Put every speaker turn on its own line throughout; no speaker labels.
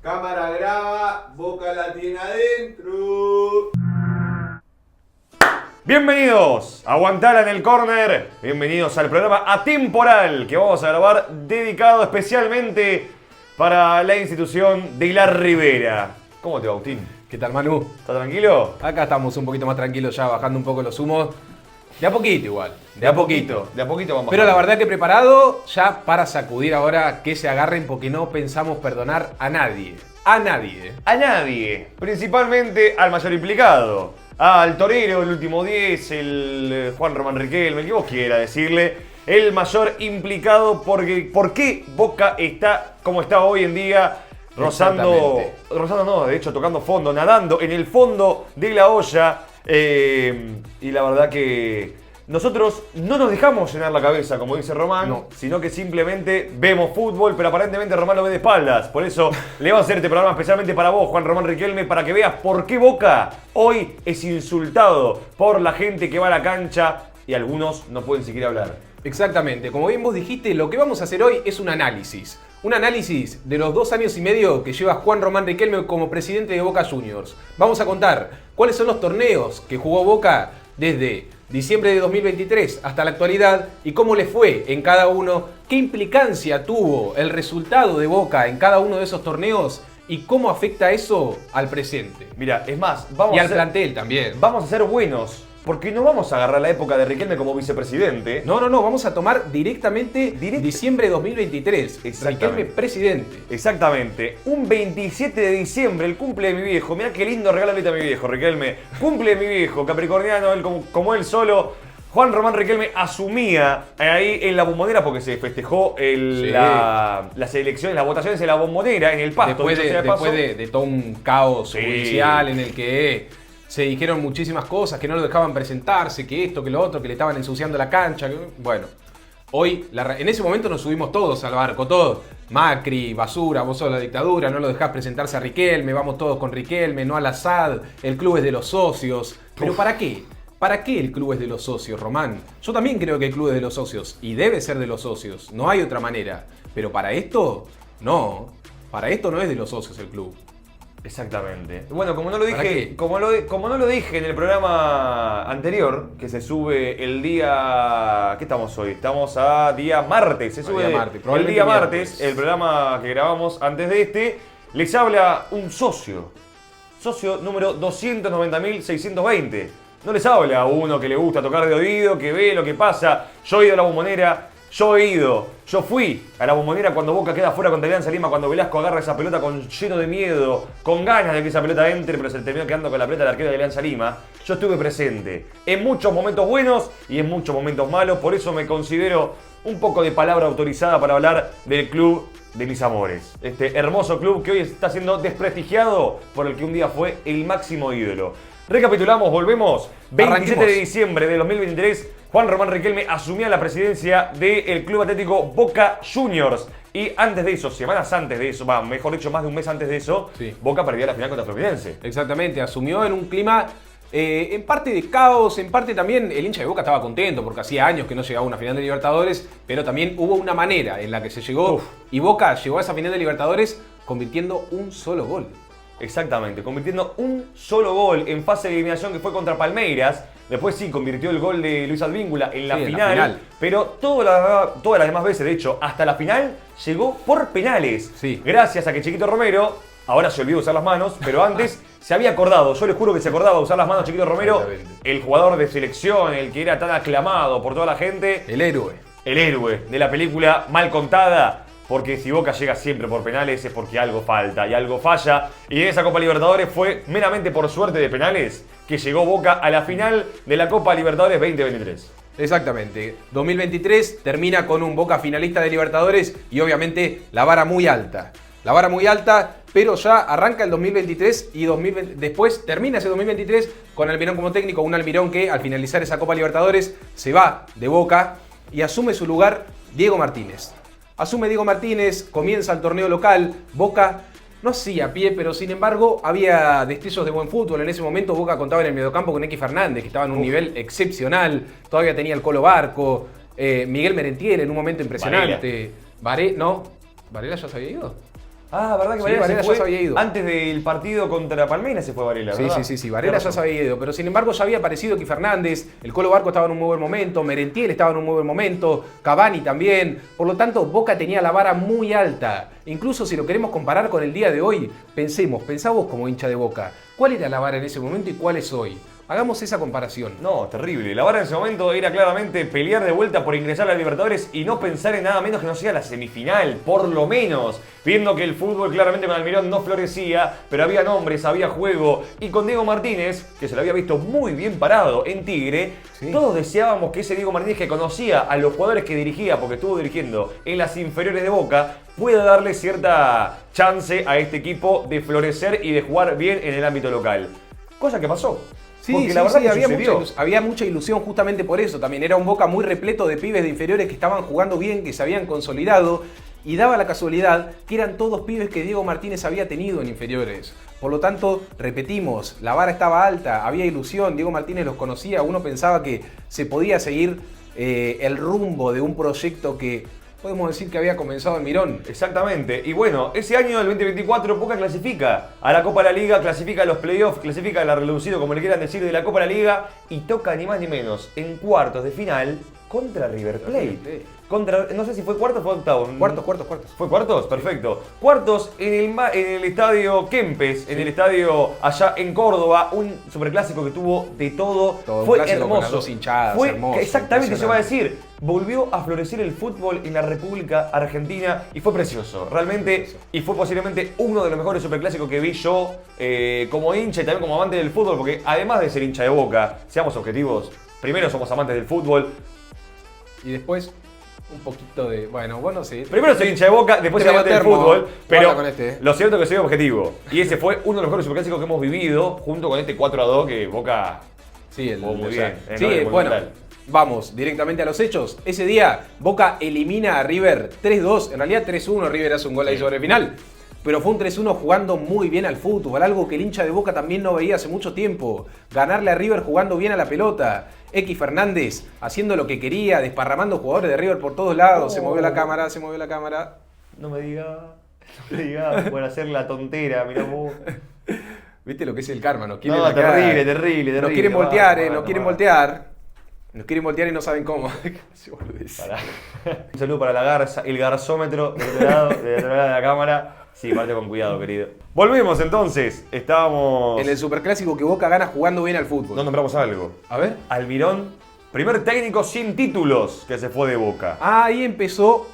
Cámara graba, Boca la tiene adentro.
Bienvenidos a Aguantala en el Corner. Bienvenidos al programa Atemporal que vamos a grabar dedicado especialmente para la institución de la Ribera. ¿Cómo te va, Agustín?
¿Qué tal, Manu?
¿Estás tranquilo?
Acá estamos un poquito más tranquilos ya, bajando un poco los humos. De a poquito igual.
De a poquito vamos.
Pero la verdad que preparado ya para sacudir ahora que se agarren porque no pensamos perdonar a nadie. A nadie.
A nadie. Principalmente al mayor implicado. Al torero, el último 10, el Juan Román Riquelme, el que vos quieras decirle. El mayor implicado porque ¿por qué Boca está como está hoy en día? Rozando no, de hecho tocando fondo, nadando en el fondo de la olla. Y la verdad que nosotros no nos dejamos llenar la cabeza, como dice Román,
no,
sino que simplemente vemos fútbol, pero aparentemente Román lo ve de espaldas. Por eso le vamos a hacer este programa especialmente para vos, Juan Román Riquelme, para que veas por qué Boca hoy es insultado por la gente que va a la cancha y algunos no pueden siquiera hablar.
Exactamente, como bien vos dijiste, lo que vamos a hacer hoy es un análisis. Un análisis de los 2 años y medio que lleva Juan Román Riquelme como presidente de Boca Juniors. Vamos a contar cuáles son los torneos que jugó Boca desde diciembre de 2023 hasta la actualidad y cómo le fue en cada uno, qué implicancia tuvo el resultado de Boca en cada uno de esos torneos y cómo afecta eso al presente.
Mira, es más,
Y al plantel también.
Vamos a ser buenos. Porque no vamos a agarrar la época de Riquelme como vicepresidente.
No, vamos a tomar directamente diciembre de 2023. Riquelme presidente.
Exactamente. Un 27 de diciembre, el cumple de mi viejo. Mirá qué lindo regalo ahorita mi viejo, Riquelme. Cumple de mi viejo, capricorniano, él como él solo. Juan Román Riquelme asumía ahí en la Bombonera porque se festejó las elecciones, las votaciones en la Bombonera, en el Pasto.
Después de todo un caos judicial en el que se dijeron muchísimas cosas, que no lo dejaban presentarse, que esto, que lo otro, que le estaban ensuciando la cancha. Bueno, hoy, en ese momento nos subimos todos al barco, todos. Macri, basura, vos sos la dictadura, no lo dejás presentarse a Riquelme, vamos todos con Riquelme, no al Assad, el club es de los socios. ¿Pero para qué? ¿Para qué el club es de los socios, Román? Yo también creo que el club es de los socios, y debe ser de los socios, no hay otra manera. Pero para esto, no. Para esto no es de los socios el club.
Exactamente. Bueno, como no lo dije, como no lo dije en el programa anterior, que se sube el día... ¿Qué estamos hoy? Estamos a día martes. Se sube el día martes, el programa que grabamos antes de este. Les habla un socio. Socio número 290.620. No les habla uno que le gusta tocar de oído, que ve lo que pasa. Yo he ido a la Bombonera. Yo fui a la Bombonera cuando Boca queda fuera contra Alianza Lima, cuando Velasco agarra esa pelota lleno de miedo, con ganas de que esa pelota entre, pero se terminó quedando con la pelota del arquero de Alianza Lima. Yo estuve presente en muchos momentos buenos y en muchos momentos malos, por eso me considero un poco de palabra autorizada para hablar del club de mis amores. Este hermoso club que hoy está siendo desprestigiado por el que un día fue el máximo ídolo. Recapitulamos, volvemos. 27 de diciembre de 2023, Juan Román Riquelme asumía la presidencia del Club Atlético Boca Juniors. Y antes de eso, semanas antes de eso, mejor dicho, más de un mes antes de eso, sí, Boca perdía la final contra Fluminense.
Exactamente, asumió en un clima en parte de caos, en parte también el hincha de Boca estaba contento porque hacía años que no llegaba a una final de Libertadores, pero también hubo una manera en la que se llegó y Boca llegó a esa final de Libertadores convirtiendo un solo gol.
Exactamente, convirtiendo un solo gol en fase de eliminación que fue contra Palmeiras. Después sí, convirtió el gol de Luis Advíncula en la final. Pero todas las demás veces, de hecho, hasta la final llegó por penales.
Sí.
Gracias a que Chiquito Romero, ahora se olvidó usar las manos, pero antes se había acordado, yo les juro que se acordaba de usar las manos Chiquito Romero, el jugador de selección, el que era tan aclamado por toda la gente.
El héroe.
El héroe de la película mal contada. Porque si Boca llega siempre por penales es porque algo falta y algo falla. Y en esa Copa Libertadores fue meramente por suerte de penales que llegó Boca a la final de la Copa Libertadores 2023.
Exactamente. 2023 termina con un Boca finalista de Libertadores y obviamente la vara muy alta. La vara muy alta, pero ya arranca el 2023 y después termina ese 2023 con Almirón como técnico. Un Almirón que al finalizar esa Copa Libertadores se va de Boca y asume su lugar Diego Martínez. Asume Diego Martínez, comienza el torneo local, Boca no hacía pie, pero sin embargo había destellos de buen fútbol. En ese momento Boca contaba en el mediocampo con X Fernández, que estaba en un nivel excepcional, todavía tenía el Colo Barco, Miguel Merentiel en un momento impresionante. ¿Varela ya se había ido?
Ah, ¿verdad que
Sí,
Varela,
Varela
se
ya
fue?
se había ido.
Antes del partido contra Palmeiras se fue Varela,
Sí,
¿verdad?
sí, Varela ya se había ido, pero sin embargo ya había aparecido Equi Fernández, el Colo Barco estaba en un muy buen momento, Merentiel estaba en un muy buen momento, Cavani también, por lo tanto Boca tenía la vara muy alta. Incluso si lo queremos comparar con el día de hoy, pensá vos como hincha de Boca, ¿cuál era la vara en ese momento y cuál es hoy? Hagamos esa comparación.
No, terrible. La vara en ese momento era claramente pelear de vuelta por ingresar a la Libertadores y no pensar en nada menos que no sea la semifinal, por lo menos. Viendo que el fútbol claramente con Almirón no florecía, pero había nombres, había juego. Y con Diego Martínez, que se lo había visto muy bien parado en Tigre,
Sí.
todos deseábamos que ese Diego Martínez que conocía a los jugadores que dirigía, porque estuvo dirigiendo en las inferiores de Boca, pueda darle cierta chance a este equipo de florecer y de jugar bien en el ámbito local. Cosa que pasó.
Sí,
Porque
sí,
la verdad
sí,
que
había
sucedió.
había mucha ilusión justamente por eso. También era un Boca muy repleto de pibes de inferiores que estaban jugando bien, que se habían consolidado. Y daba la casualidad que eran todos pibes que Diego Martínez había tenido en inferiores. Por lo tanto, repetimos, la vara estaba alta, había ilusión, Diego Martínez los conocía, uno pensaba que se podía seguir el rumbo de un proyecto que podemos decir que había comenzado en Mirón.
Exactamente. Y bueno, ese año del 2024 Boca clasifica a la Copa de la Liga, clasifica a los playoffs, clasifica a la reducido, como le quieran decir, de la Copa de la Liga y toca ni más ni menos en cuartos de final contra River Plate. No sé si fue cuartos o fue octavos.
Cuartos.
¿Fue cuartos? Perfecto. Cuartos en el estadio Kempes, en el estadio allá en Córdoba, un superclásico que tuvo de todo.
Todo,
fue
un clásico con
hermoso.
las dos hinchadas,
Fue
hermoso,
exactamente, se va a
impresionante.
decir. Volvió a florecer el fútbol en la República Argentina y fue precioso, realmente, y fue posiblemente uno de los mejores superclásicos que vi yo como hincha y también como amante del fútbol, porque además de ser hincha de Boca, seamos objetivos, primero somos amantes del fútbol,
Y después un poquito de... Bueno, bueno, sí.
primero soy hincha de Boca, después soy amante del
Termo,
fútbol, pero
guarda con este.
lo cierto es que soy objetivo. Y ese fue uno de los mejores superclásicos que hemos vivido, junto con este 4-2 que Boca
Sí,
jugó muy
o sea,
bien.
sí,
el
bueno,
Monumental.
vamos directamente a los hechos. Ese día, Boca elimina a River 3-2. En realidad 3-1, River hace un gol ahí sobre el final. Pero fue un 3-1 jugando muy bien al fútbol, algo que el hincha de Boca también no veía hace mucho tiempo. Ganarle a River jugando bien a la pelota. Equi Fernández haciendo lo que quería, desparramando jugadores de River por todos lados. Se movió la cámara, se movió la cámara.
No me digas, por hacer la tontera, mirá vos.
¿Viste lo que es el karma? Nos quieren
No,
acá-
terrible.
Nos quieren voltear,
Tomá,
nos quieren
tomá.
voltear. Nos quieren voltear y no saben cómo.
Pará. Un saludo para la garza, el garzómetro del otro lado de la cámara. Sí, parte con cuidado, querido. Volvemos entonces. Estábamos.
En el superclásico que Boca gana jugando bien al fútbol.
No nombramos algo.
A ver.
Almirón, primer técnico sin títulos que se fue de Boca.
Ahí empezó.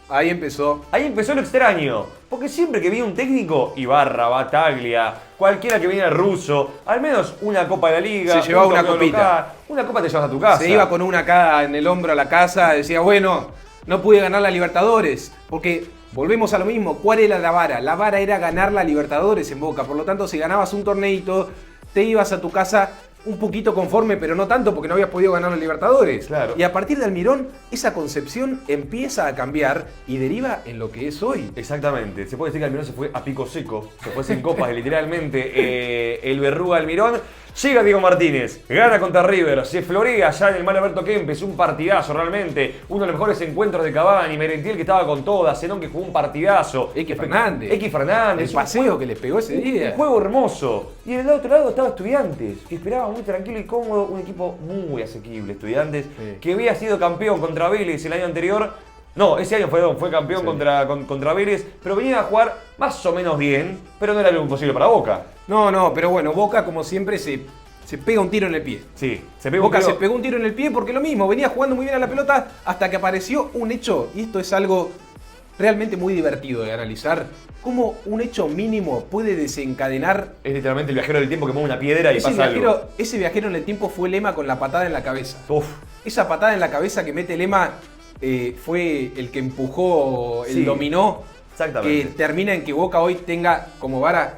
Ahí empezó.
Ahí empezó lo extraño. Porque siempre que viene un técnico, Ibarra, Bataglia, cualquiera que viene ruso, al menos una copa de la liga.
Se llevaba
un
una
torneo
copita.
local, una copa te llevas a tu casa.
Se iba con una acá en el hombro a la casa. Decía, bueno, no pude ganar la Libertadores. Porque volvemos a lo mismo. ¿Cuál era la vara? La vara era ganar la Libertadores en Boca. Por lo tanto, si ganabas un torneito, te ibas a tu casa un poquito conforme, pero no tanto porque no habías podido ganar la Libertadores.
Claro.
Y a partir de Almirón, esa concepción empieza a cambiar y deriva en lo que es hoy.
Exactamente, se puede decir que Almirón se fue a pico seco, se fue sin copas, literalmente el verruga Almirón. Llega Diego Martínez, gana contra River, se florea allá en el Mario Alberto Kempes, un partidazo realmente, uno de los mejores encuentros de Cavani, Merentiel que estaba con todas, Zenón que jugó un partidazo.
Equi Fernández.
Equi Fernández.
El paseo que les pegó ese
Un
día.
juego hermoso. Y en el otro lado estaba Estudiantes, que esperaba muy tranquilo y cómodo, un equipo muy asequible, Estudiantes,
Sí.
que había sido campeón contra Vélez el año anterior. No, ese año fue campeón
Sí.
contra Vélez, pero venía a jugar más o menos bien, pero no era algo imposible para Boca.
No, pero bueno, Boca como siempre se pega un tiro en el pie.
Sí, se pegó
Boca
un
se
tiro.
pegó un tiro en el pie porque lo mismo, venía jugando muy bien a la pelota hasta que apareció un hecho, y esto es algo realmente muy divertido de analizar, cómo un hecho mínimo puede desencadenar.
Es literalmente el viajero del tiempo que mueve una piedra y
Ese
pasa algo.
viajero en el tiempo fue Lema con la patada en la cabeza.
Uf,
Esa patada en la cabeza que mete Lema fue el que empujó el
Sí,
dominó,
exactamente.
que termina en que Boca hoy tenga como vara.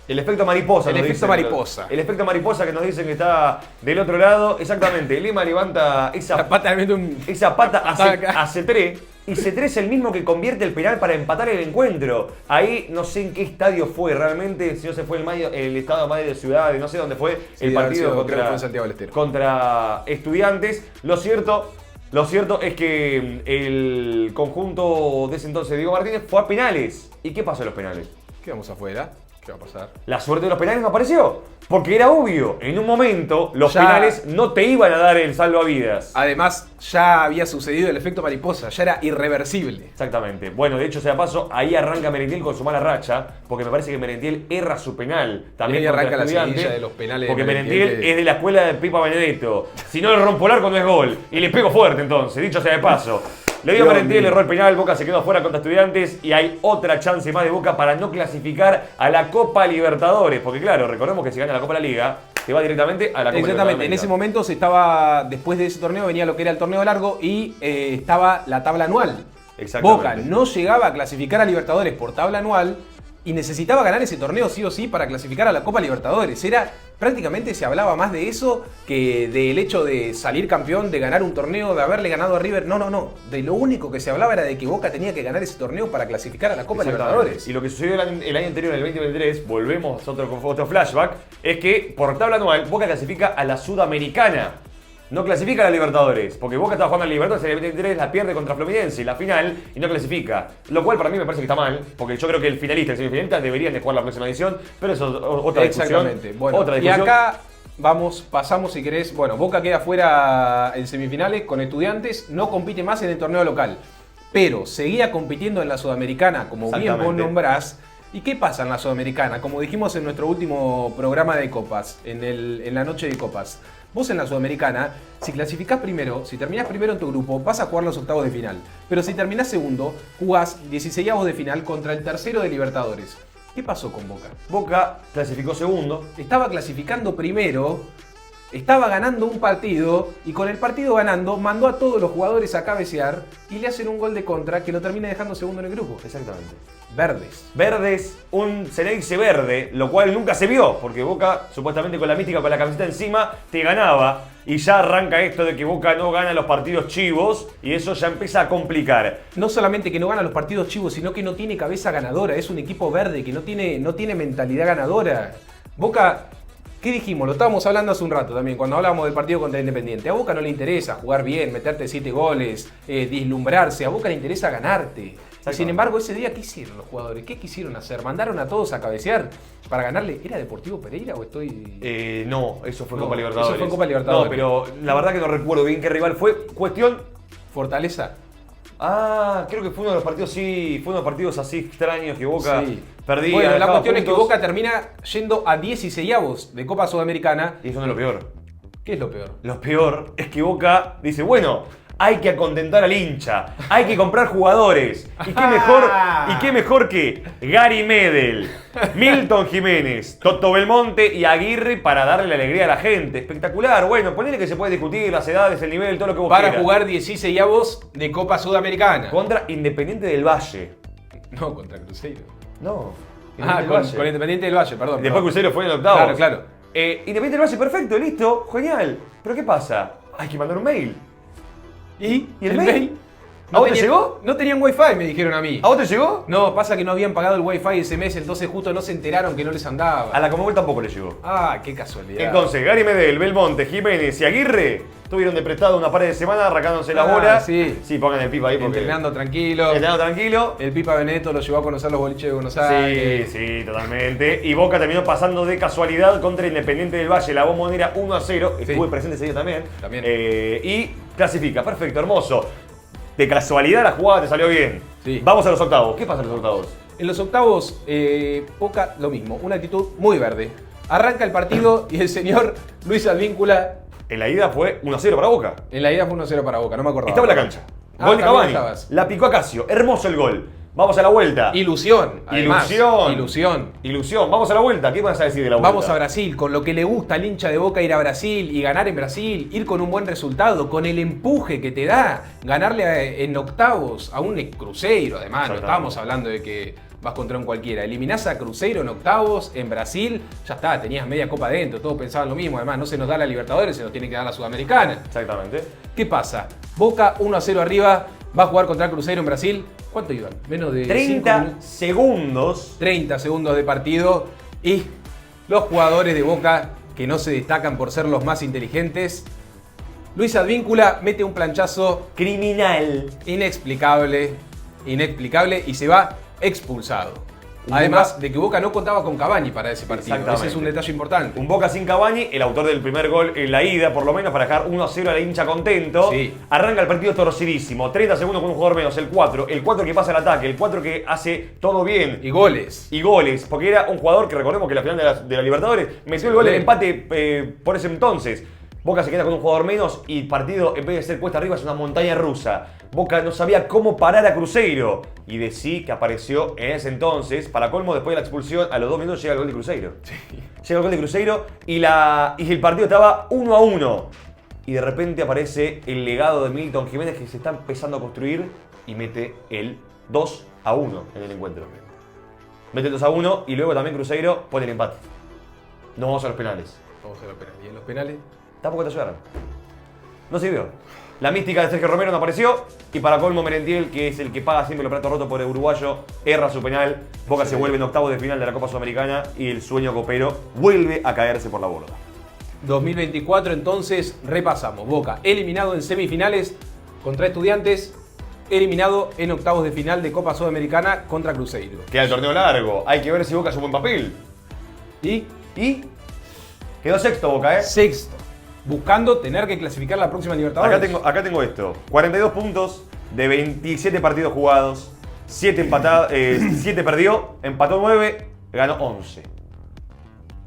el efecto mariposa.
El
nos
efecto
dicen.
mariposa.
El efecto mariposa que nos dicen que está del otro lado. Exactamente, Lima levanta
La pata le mete un.
esa pata
patada acá.
a Cetré. Y Cetré es el mismo que convierte el penal para empatar el encuentro. Ahí no sé en qué estadio fue realmente, si no se fue el estado Madre de Ciudad, no sé dónde fue
Sí,
el
debe haber
partido
sido, creo que fue en Santiago del Estero.
contra Estudiantes. Lo cierto Lo cierto es que el conjunto de ese entonces, Diego Martínez, fue a penales. ¿Y qué pasó en los penales?
Quedamos afuera. ¿Qué va a pasar?
La suerte de los penales no apareció. Porque era obvio, en un momento los
Ya-
penales no te iban a dar el salvavidas.
Además, ya había sucedido el efecto mariposa, ya era irreversible.
Exactamente. Bueno, de hecho, sea paso, ahí arranca Merentiel con su mala racha, porque me parece que Merentiel erra su penal. También
Y ahí
contra
arranca la
Estudiantes,
seguidilla de los penales de
porque
Merentiel,
Merentiel
que-
es de la escuela de Pipa Benedetto. Si no le rompo el arco no es gol. Y le pego fuerte entonces, dicho sea de paso. Le dio a
Dios
Merentiel,
mío.
erró el penal, Boca se quedó afuera contra Estudiantes y hay otra chance más de Boca para no clasificar a la Copa Libertadores. Porque claro, recordemos que si gana la Copa de la Liga, te va directamente a la Copa
Exactamente, en ese momento se estaba, después de ese torneo venía lo que era el torneo largo y estaba la tabla anual.
Exactamente.
Boca no llegaba a clasificar a Libertadores por tabla anual y necesitaba ganar ese torneo sí o sí para clasificar a la Copa Libertadores. Prácticamente se hablaba más de eso que del hecho de salir campeón, de ganar un torneo, de haberle ganado a River. No. De lo único que se hablaba era de que Boca tenía que ganar ese torneo para clasificar a la Copa
Exactamente.
Libertadores.
Y lo que sucedió el año anterior, en el 2023, volvemos a otro flashback, es que por tabla anual Boca clasifica a la Sudamericana. No clasifica a la Libertadores, porque Boca estaba jugando a la Libertadores en el 2023, la pierde contra Fluminense, la final, y no clasifica. Lo cual para mí me parece que está mal, porque yo creo que el finalista y el semifinalista deberían de jugar la próxima edición, pero eso es otra discusión.
Exactamente. Bueno,
otra
y
discusión.
acá pasamos si querés. Bueno, Boca queda fuera en semifinales con Estudiantes, no compite más en el torneo local, pero seguía compitiendo en la Sudamericana, como bien vos
Exactamente.
nombrás. ¿Y qué pasa en la Sudamericana? Como dijimos en nuestro último programa de Copas, en la noche de Copas. Vos en la Sudamericana, si clasificás primero, si terminás primero en tu grupo, vas a jugar los octavos de final. Pero si terminás segundo, jugás 16avos de final contra el tercero de Libertadores. ¿Qué pasó con Boca?
Boca clasificó segundo.
Estaba clasificando primero, estaba ganando un partido y con el partido ganando mandó a todos los jugadores a cabecear y le hacen un gol de contra que lo termina dejando segundo en el grupo.
Exactamente.
Verdes.
Verdes, un Ceneice verde, lo cual nunca se vio, porque Boca, supuestamente con la mística, con la camiseta encima, te ganaba. Y ya arranca esto de que Boca no gana los partidos chivos, y eso ya empieza a complicar.
No solamente que no gana los partidos chivos, sino que no tiene cabeza ganadora. Es un equipo verde que no tiene mentalidad ganadora. Boca, ¿qué dijimos? Lo estábamos hablando hace un rato también, cuando hablábamos del partido contra Independiente. A Boca no le interesa jugar bien, meterte 7 goles, deslumbrarse. A Boca le interesa ganarte. Y sin embargo, ese día, ¿qué hicieron los jugadores? ¿Qué quisieron hacer? ¿Mandaron a todos a cabecear para ganarle? ¿Era Deportivo Pereira o estoy...?
No, eso fue
No,
Copa Libertadores.
eso fue Copa Libertadores.
No, pero la verdad que no recuerdo bien qué rival fue. Cuestión...
Fortaleza.
Creo que fue uno de los partidos, sí, fue uno de los partidos así extraños que Boca
Sí.
perdía.
Bueno, la
dejaba
cuestión es que
puntos.
Boca termina yendo a 16avos de Copa Sudamericana.
Y eso no es lo peor.
¿Qué es lo peor?
Lo peor es que Boca dice, bueno, hay que acontentar al hincha, hay que comprar jugadores. ¿Y qué mejor que Gary Medel, Milton Jiménez, Toto Belmonte y Aguirre para darle la alegría a la gente? Espectacular. Bueno, ponele que se puede discutir las edades, el nivel, todo lo que vos
Para
quieras.
jugar 16avos de Copa Sudamericana.
Contra Independiente del Valle.
No, contra Cruzeiro.
No.
Ah,
Independiente del
con
Valle.
Independiente del Valle, perdón.
Después
perdón.
Cruzeiro fue en el octavo.
Claro.
Independiente del Valle, perfecto, listo, genial. Pero ¿qué pasa? Hay que mandar un mail.
¿Y
el mail?
No
¿A vos te
tenían-
llegó?
No tenían wifi, me dijeron a mí.
¿A vos te llegó?
No, pasa que no habían pagado el wifi ese mes, entonces justo no se enteraron que no les andaba.
A la Comebol tampoco le llegó.
Ah, qué casualidad.
Entonces, Gary Medel, Belmonte, Jiménez y Aguirre tuvieron de prestado una par de semanas arrancándose la bola.
sí.
Sí, pongan el pipa ahí porque...
Entrenando tranquilo.
Entrenando tranquilo.
El Pipa Benedetto lo llevó a conocer los boliches de Buenos Aires.
Sí, totalmente. Y Boca terminó pasando de casualidad contra Independiente del Valle. La Bombonera 1-0. Estuve presente ese día también.
También.
Y clasifica. Perfecto, hermoso. De casualidad la jugada te salió bien.
Sí.
Vamos a los octavos. ¿Qué pasa en los octavos?
En los octavos, Boca lo mismo, una actitud muy verde. Arranca el partido y el señor Luis Advíncula,
En la ida fue 1-0 para Boca.
en la ida fue 1-0 para Boca, no me acordaba.
Estaba en la cancha.
Ah,
Gol de
también
Cavani.
estabas.
La picó a Casio. Hermoso el gol. Vamos a la vuelta.
Ilusión, además.
Ilusión. Ilusión. Vamos a la vuelta. ¿Qué vas a decir de la vuelta?
Vamos a Brasil, con lo que le gusta al hincha de Boca ir a Brasil y ganar en Brasil, ir con un buen resultado, con el empuje que te da, ganarle en octavos a un Cruzeiro, además, no
Exactamente.
estábamos hablando de que vas contra un cualquiera. Eliminás a Cruzeiro en octavos, en Brasil, ya está, tenías media copa adentro, todos pensaban lo mismo, además no se nos da la Libertadores, se nos tiene que dar la Sudamericana.
Exactamente.
¿Qué pasa? Boca 1-0 arriba, va a jugar contra Cruzeiro en Brasil. ¿Cuánto iban? Menos de
30
5
segundos.
30 segundos de partido y los jugadores de Boca, que no se destacan por ser los más inteligentes, Luis Advíncula mete un planchazo
Criminal.
inexplicable y se va expulsado. Además de que Boca no contaba con Cavani para ese partido. Ese es un detalle importante.
Un Boca sin Cavani, el autor del primer gol en la ida, por lo menos, para dejar 1-0 a la hincha contento.
Sí.
Arranca el partido torcidísimo. 30 segundos con un jugador menos, el 4. El 4 que pasa al ataque, el 4 que hace todo bien.
Y goles.
Y goles, porque era un jugador que recordemos que en la final de la Libertadores metió el gol del empate por ese entonces. Boca se queda con un jugador menos y el partido, en vez de ser cuesta arriba, es una montaña rusa. Boca no sabía cómo parar a Cruzeiro. Y de sí que apareció en ese entonces, para colmo, después de la expulsión, a los 2 minutos llega el gol de Cruzeiro. Sí. Llega el gol de Cruzeiro y el partido estaba 1-1. Y de repente aparece el legado de Milton Jiménez que se está empezando a construir y mete el 2-1 en el encuentro. Mete el 2-1 y luego también Cruzeiro pone el empate. Nos vamos a los penales.
Vamos a los penales. ¿Y en los penales?
Tampoco te ayudaron. No sirvió. La mística de Sergio Romero no apareció. Y para colmo, Merentiel, que es el que paga siempre los platos rotos por el uruguayo, erra su penal. Boca se vuelve en octavos de final de la Copa Sudamericana y el sueño copero vuelve a caerse por la borda.
2024, entonces, repasamos. Boca eliminado en semifinales contra Estudiantes, eliminado en octavos de final de Copa Sudamericana contra Cruzeiro.
Queda el torneo largo. Hay que ver si Boca hace un buen papel.
Y
Quedó sexto Boca, ¿eh?
sexto, buscando tener que clasificar la próxima Libertadores.
Acá tengo esto. 42 puntos de 27 partidos jugados. 7 perdió, empató 9, ganó 11.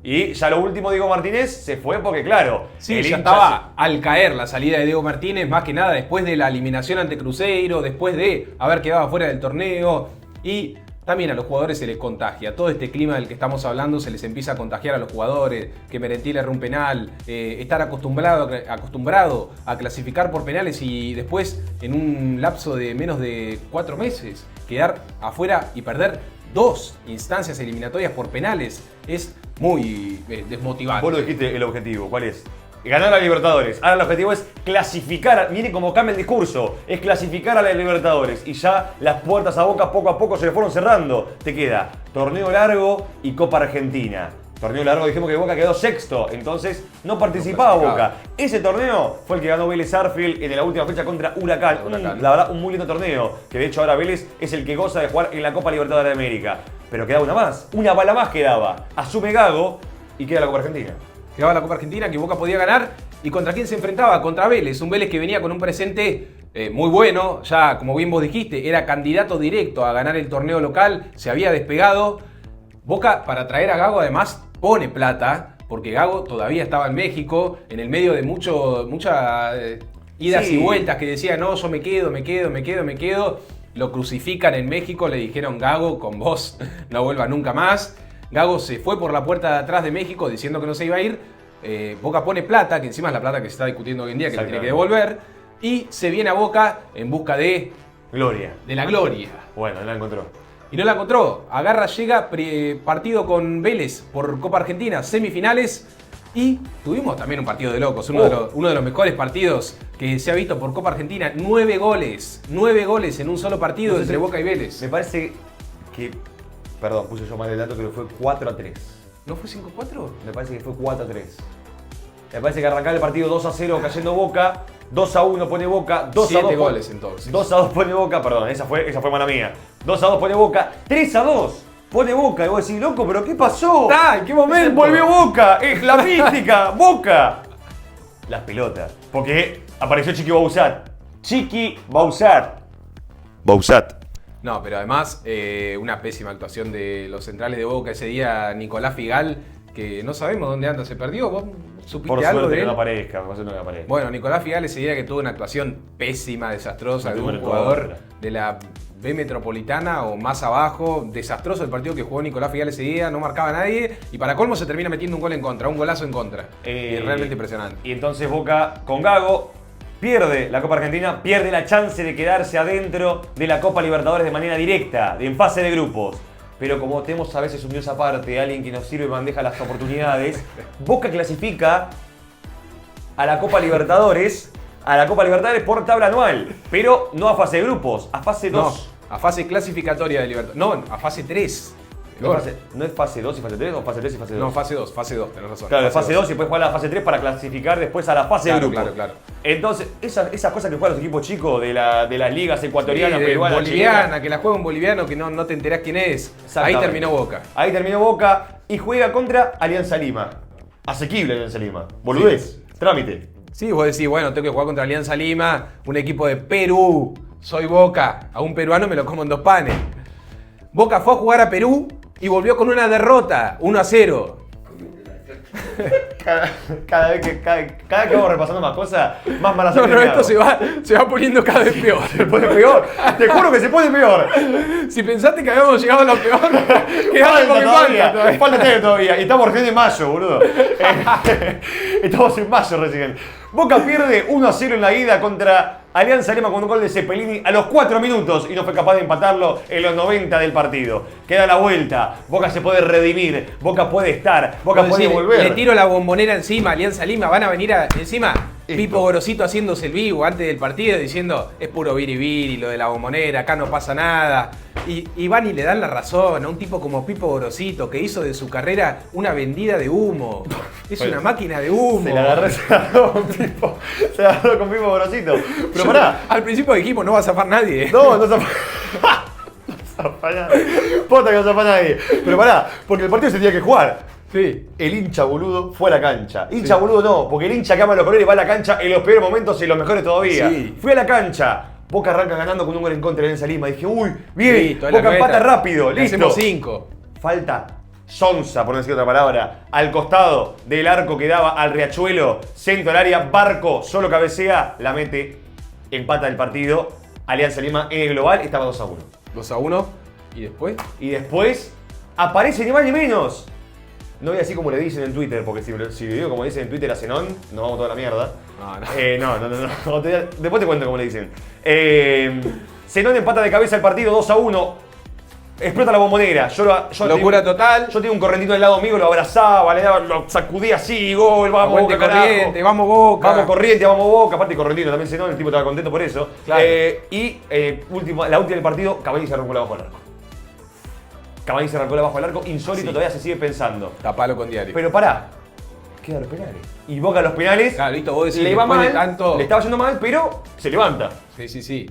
Y ya lo último, Diego Martínez se fue porque, claro,
Sí, ya estaba al caer la salida de Diego Martínez, más que nada después de la eliminación ante Cruzeiro, después de haber quedado fuera del torneo. Y también a los jugadores se les contagia. Todo este clima del que estamos hablando se les empieza a contagiar a los jugadores. Que Merentiel erra un penal, estar acostumbrado a clasificar por penales y después, en un lapso de menos de 4 meses, quedar afuera y perder 2 instancias eliminatorias por penales. Es muy desmotivante.
Vos lo dijiste, el objetivo, ¿cuál es? Ganar a la Libertadores. Ahora el objetivo es clasificar. Miren cómo cambia el discurso. Es clasificar a la Libertadores. Y ya las puertas a Boca poco a poco se le fueron cerrando. Te queda torneo largo y Copa Argentina. Torneo largo, dijimos que Boca quedó sexto. Entonces no participaba Boca. Ese torneo fue el que ganó Vélez Sarsfield en la última fecha contra Huracán. La verdad, un muy lindo torneo. Que de hecho ahora Vélez es el que goza de jugar en la Copa Libertadores de América. Pero quedaba una más. Una bala más quedaba. Asume Gago y queda la Copa Argentina.
Quedaba la Copa Argentina que Boca podía ganar. ¿Y contra quién se enfrentaba? Contra Vélez. Un Vélez que venía con un presente muy bueno. Ya, como bien vos dijiste, era candidato directo a ganar el torneo local. Se había despegado. Boca, para traer a Gago, además, pone plata. Porque Gago todavía estaba en México. En el medio de muchas idas y vueltas que decía, no, yo me quedo. Lo crucifican en México. Le dijeron, Gago, con vos no vuelva nunca más. Gago se fue por la puerta de atrás de México diciendo que no se iba a ir. Boca pone plata, que encima es la plata que se está discutiendo hoy en día, que le tiene que devolver. Y se viene a Boca en busca de la gloria.
Bueno, no la encontró.
Y no la encontró. Llega partido con Vélez por Copa Argentina, semifinales. Y tuvimos también un partido de locos, uno de los mejores partidos que se ha visto por Copa Argentina. 9 goles en un solo partido entre Boca y Vélez.
Me parece que... Perdón, puse yo mal el dato, pero fue 4-3.
¿No fue 5-4?
Me parece que fue 4-3. Me parece que arrancaba el partido 2-0 cayendo Boca, 2-1 pone Boca, 2-2
7 goles entonces.
2-2 pone Boca, perdón, esa fue mala mía. 2-2 pone Boca, 3-2 pone Boca. Y vos decís, loco, ¿pero qué pasó?
¿En qué momento?
Volvió Boca, es la mística, Boca. Las pelotas, porque apareció Chiqui Bausat.
No, pero además una pésima actuación de los centrales de Boca ese día. Nicolás Figal, que no sabemos dónde anda, se perdió. ¿Vos supiste
por
algo
suerte
de él?
Que no aparezca, por suerte que no aparezca.
Bueno, Nicolás Figal ese día que tuvo una actuación pésima, desastrosa, de un jugador de la B Metropolitana o más abajo. Desastroso el partido que jugó Nicolás Figal ese día, no marcaba a nadie. Y para colmo se termina metiendo un gol en contra, un golazo en contra. Realmente impresionante.
Y entonces Boca con Gago pierde la Copa Argentina, pierde la chance de quedarse adentro de la Copa Libertadores de manera directa, en fase de grupos. Pero como tenemos a veces un dios aparte, alguien que nos sirve y bandeja las oportunidades, Boca clasifica a la Copa Libertadores por tabla anual, pero no a fase de grupos, a fase 2.
No, a fase clasificatoria de Libertadores. No, a fase 3.
¿No es fase 2 y fase 3 o fase 3 y fase 2?
No, fase 2, tenés razón.
Claro, fase 2 y después jugar la fase 3 para clasificar después a la fase de grupo.
Claro.
Entonces, esas cosas que juegan los equipos chicos de las ligas ecuatorianas,
Sí,
peruanas,
boliviana,
chilenas.
que la juega un boliviano que no te enterás quién es. Ahí
Exactamente.
terminó Boca.
Ahí terminó Boca y juega contra Alianza Lima. Asequible Alianza Lima. Boludez. Trámite.
Sí, vos decís, bueno, tengo que jugar contra Alianza Lima, un equipo de Perú. Soy Boca. A un peruano me lo como en 2 panes. Boca fue a jugar a Perú y volvió con una derrota, 1-0.
Cada vez que vamos repasando más cosas, más malas
No, esto se va poniendo cada vez peor.
Se pone peor. Te juro que se pone peor.
Si pensaste que habíamos llegado a lo peor, quedamos porque
todavía.
falta.
Falta tiempo todavía. Y estamos recién en mayo, boludo. Estamos en mayo recién. Boca pierde 1-0 en la ida contra Alianza Lima con un gol de Cepelini a los 4 minutos y no fue capaz de empatarlo en los 90 del partido. Queda la vuelta. Boca se puede redimir. Boca puede estar. Boca puede volver.
Le tiro la bombonera encima, Alianza Lima, van a venir encima. Pipo Gorosito haciéndose el vivo antes del partido diciendo es puro biribiri lo de la bombonera, acá no pasa nada. Y van y le dan la razón a un tipo como Pipo Gorosito que hizo de su carrera una vendida de humo. Es una máquina de humo.
Se la agarró con Pipo. Se la agarró con Pipo Gorosito. Pero pará.
Al principio dijimos no va a zafar nadie.
No zafa nadie. Pota que no zafa nadie. Pero pará, porque el partido se tenía que jugar.
Sí.
El hincha boludo fue a la cancha. Hincha boludo no, porque el hincha que ama los colores va a la cancha en los peores momentos y en los mejores todavía.
Sí.
Fui a la cancha. Boca arranca ganando con un gol en contra de Alianza Lima. Dije, uy, bien,
Listo, es la
Boca empata
nuestra.
rápido,
Le
listo.
hacemos 5.
Falta sonza, por no decir otra palabra, al costado del arco que daba al Riachuelo, centro del área, Barco, solo cabecea, la mete, empata el partido. Alianza Lima en el global estaba 2-1.
2-1. ¿Y después?
Y después aparece ni más ni menos. No voy a decir como le dicen en Twitter, porque si le digo como dicen en Twitter a Zenón, nos vamos toda la mierda. No. Después te cuento cómo le dicen. Zenón empata de cabeza el partido 2-1. Explota la bombonera.
Locura total.
Yo tenía un correntito del lado mío, lo abrazaba, le daba, lo sacudía así, gol, vamos,
Aguante
Boca, carajo.
corriente, vamos Boca.
Vamos corriente, vamos Boca. Aparte correntino también Zenón, el tipo estaba contento por eso.
Claro.
La última del partido, Cavani se arrancó la bajo el arco. Cavani se arrancó la bajo el arco, insólito,
Sí.
todavía se sigue pensando.
Tapalo con diario.
Pero pará, quedan los penales. Y Boca los penales,
Claro, listo, vos decís,
le va
después de
mal,
tanto-
le estaba yendo mal, pero se levanta.
Sí.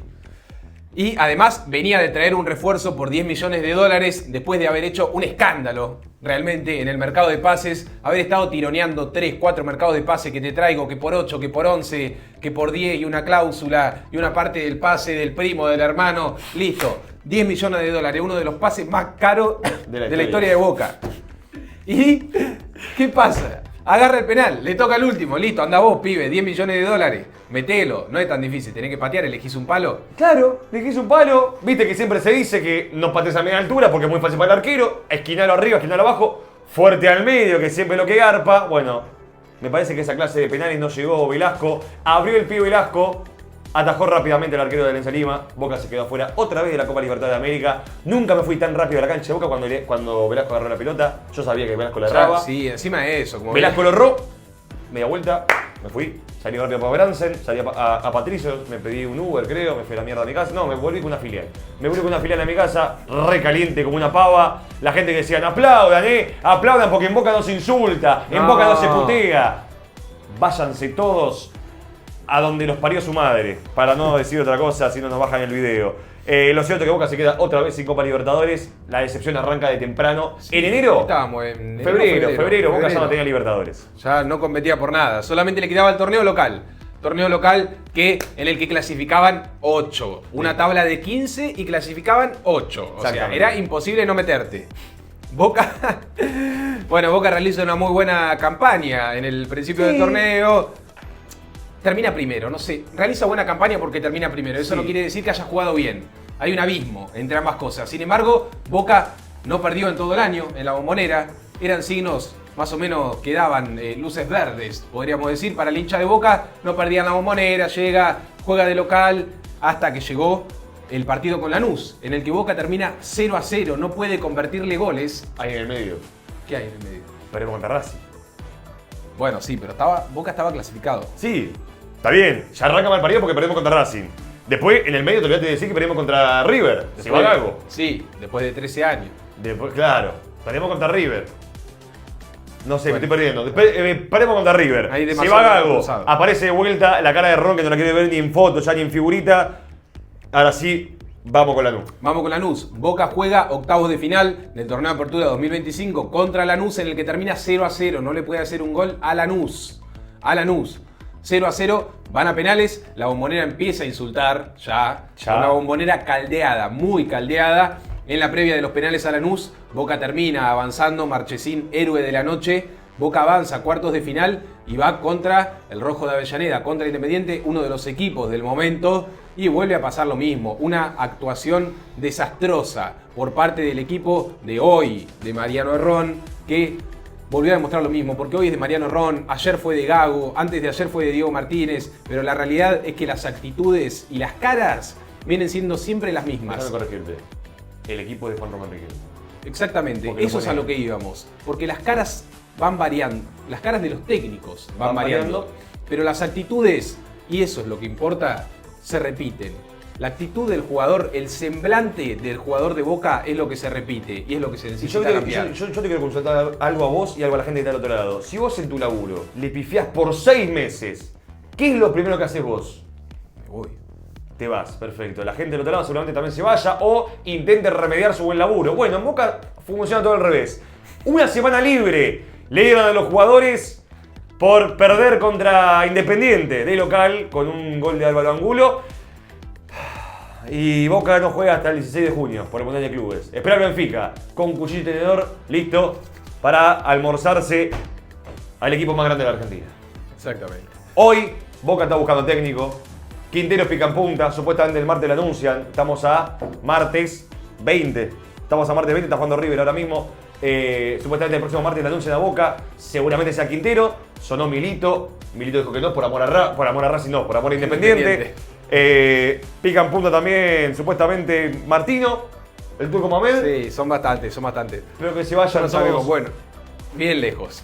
Y además venía de traer un refuerzo por 10 millones de dólares después de haber hecho un escándalo realmente en el mercado de pases, haber estado tironeando 3, 4 mercados de pase que te traigo, que por 8, que por 11, que por 10 y una cláusula y una parte del pase del primo, del hermano, listo. 10 millones de dólares, uno de los pases más caros de la historia de Boca. ¿Y qué pasa? Agarra el penal, le toca el último, listo, anda vos, pibe, 10 millones de dólares, metelo, no es tan difícil, tenés que patear, elegís un palo.
Claro, le quise un palo. Viste que siempre se dice que no patees a media altura porque es muy fácil para el arquero. Esquinalo arriba, esquinalo abajo. Fuerte al medio, que siempre lo que garpa. Bueno, me parece que esa clase de penales no llegó Velasco. Abrió el pie Velasco. Atajó rápidamente el arquero de Alianza Lima. Boca se quedó afuera otra vez de la Copa Libertad de América. Nunca me fui tan rápido a la cancha de Boca cuando Velasco agarró la pelota. Yo sabía que Velasco la erraba.
Sí, encima de eso. Como
Velasco lo erró. Media vuelta, me fui. Salí rápido para Bransen, salí a Patricio, me pedí un Uber, creo, me fui a la mierda a mi casa. No, me volví con una filial. Me volví con una filial a mi casa, re caliente como una pava. La gente que decían, aplaudan, aplaudan porque en Boca no se insulta, en Boca no se putea. Váyanse todos a donde los parió su madre, para no decir otra cosa si no nos bajan el video. Lo cierto es que Boca se queda otra vez sin Copa Libertadores. La decepción arranca de temprano. En enero,
Estábamos en
febrero, Boca ya no tenía Libertadores.
Ya no competía por nada, solamente le quedaba el torneo local. Torneo local en el que clasificaban 8. Una tabla de 15 y clasificaban 8. O sea, era imposible no meterte. Boca realiza una muy buena campaña en el principio del torneo. Termina primero, no sé. Realiza buena campaña porque termina primero. Eso no quiere decir que haya jugado bien. Hay un abismo entre ambas cosas. Sin embargo, Boca no perdió en todo el año en la Bombonera. Eran signos más o menos que daban luces verdes, podríamos decir, para el hincha de Boca. No perdían la Bombonera, juega de local, hasta que llegó el partido con Lanús, en el que Boca termina 0-0. No puede convertirle goles.
Ahí en el medio.
¿Qué hay en el medio?
Perdemos contra Racing.
Bueno, sí, pero Boca estaba clasificado.
Sí, está bien. Ya arranca mal el partido porque perdemos contra Racing. Después, en el medio te olvidaste de decir que perdimos contra River. Se va algo.
Sí, después de 13 años.
Después, claro, perdemos contra River. No sé, me estoy perdiendo. Después, perdemos contra River.
Ahí
Se
demasiado
va Gago.
cruzado.
Aparece de vuelta la cara de Ron, que no la quiere ver ni en foto, ya ni en figurita. Ahora sí, vamos con Lanús.
Vamos con Lanús. Boca juega octavos de final del torneo de apertura 2025 contra Lanús, en el que termina 0-0. No le puede hacer un gol a Lanús. 0-0. Van a penales. La Bombonera empieza a insultar ya. Una Bombonera caldeada, muy caldeada. En la previa de los penales a Lanús, Boca termina avanzando. Marchesín, héroe de la noche. Boca avanza a cuartos de final y va contra el Rojo de Avellaneda, contra el Independiente, uno de los equipos del momento. Y vuelve a pasar lo mismo, una actuación desastrosa por parte del equipo de hoy, de Mariano Herrón, que volvió a demostrar lo mismo, porque hoy es de Mariano Herrón, ayer fue de Gago, antes de ayer fue de Diego Martínez, pero la realidad es que las actitudes y las caras vienen siendo siempre las mismas.
Déjame corregirte. El equipo de Juan Román Riquelme.
Exactamente, eso es a lo que íbamos, porque las caras van variando, las caras de los técnicos van variando, pero las actitudes, y eso es lo que importa, se repiten. La actitud del jugador, el semblante del jugador de Boca es lo que se repite y es lo que se necesita cambiar.
Yo te quiero consultar algo a vos y algo a la gente que está al otro lado. Si vos en tu laburo le pifiás por 6 meses, ¿qué es lo primero que haces vos?
Me voy.
Te vas, perfecto. La gente del otro lado seguramente también se vaya o intente remediar su buen laburo. Bueno, en Boca funciona todo al revés. Una semana libre le dieron a los jugadores por perder contra Independiente de local con un gol de Álvaro Angulo. Y Boca no juega hasta el 16 de junio por el Mundial de Clubes. Espera el Benfica con cuchillo y tenedor listo para almorzarse al equipo más grande de la Argentina.
Exactamente.
Hoy Boca está buscando técnico. Quinteros pica en punta, supuestamente el martes lo anuncian. Estamos a martes 20. Está jugando River ahora mismo. Supuestamente el próximo martes le anuncian a Boca. Seguramente sea Quintero. Sonó Milito. Milito dijo que no, por amor a Racing no, por amor a Independiente. Pica en punta también, supuestamente Martino, el turco Mamed.
Sí, son bastantes.
Espero que se vayan
No sabemos, bueno, bien lejos.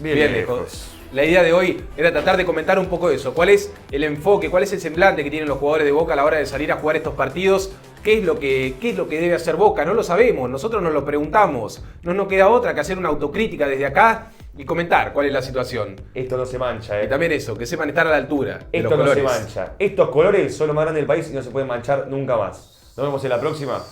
La idea de hoy era tratar de comentar un poco eso. ¿Cuál es el enfoque, cuál es el semblante que tienen los jugadores de Boca a la hora de salir a jugar estos partidos? ¿Qué es lo que debe hacer Boca? No lo sabemos, nosotros nos lo preguntamos. No nos queda otra que hacer una autocrítica desde acá y comentar cuál es la situación.
Esto no se mancha,
Y también eso, que sepan estar a la altura de los
Esto no
colores.
se mancha. Estos colores son los más grandes del país y no se pueden manchar nunca más. Nos vemos en la próxima.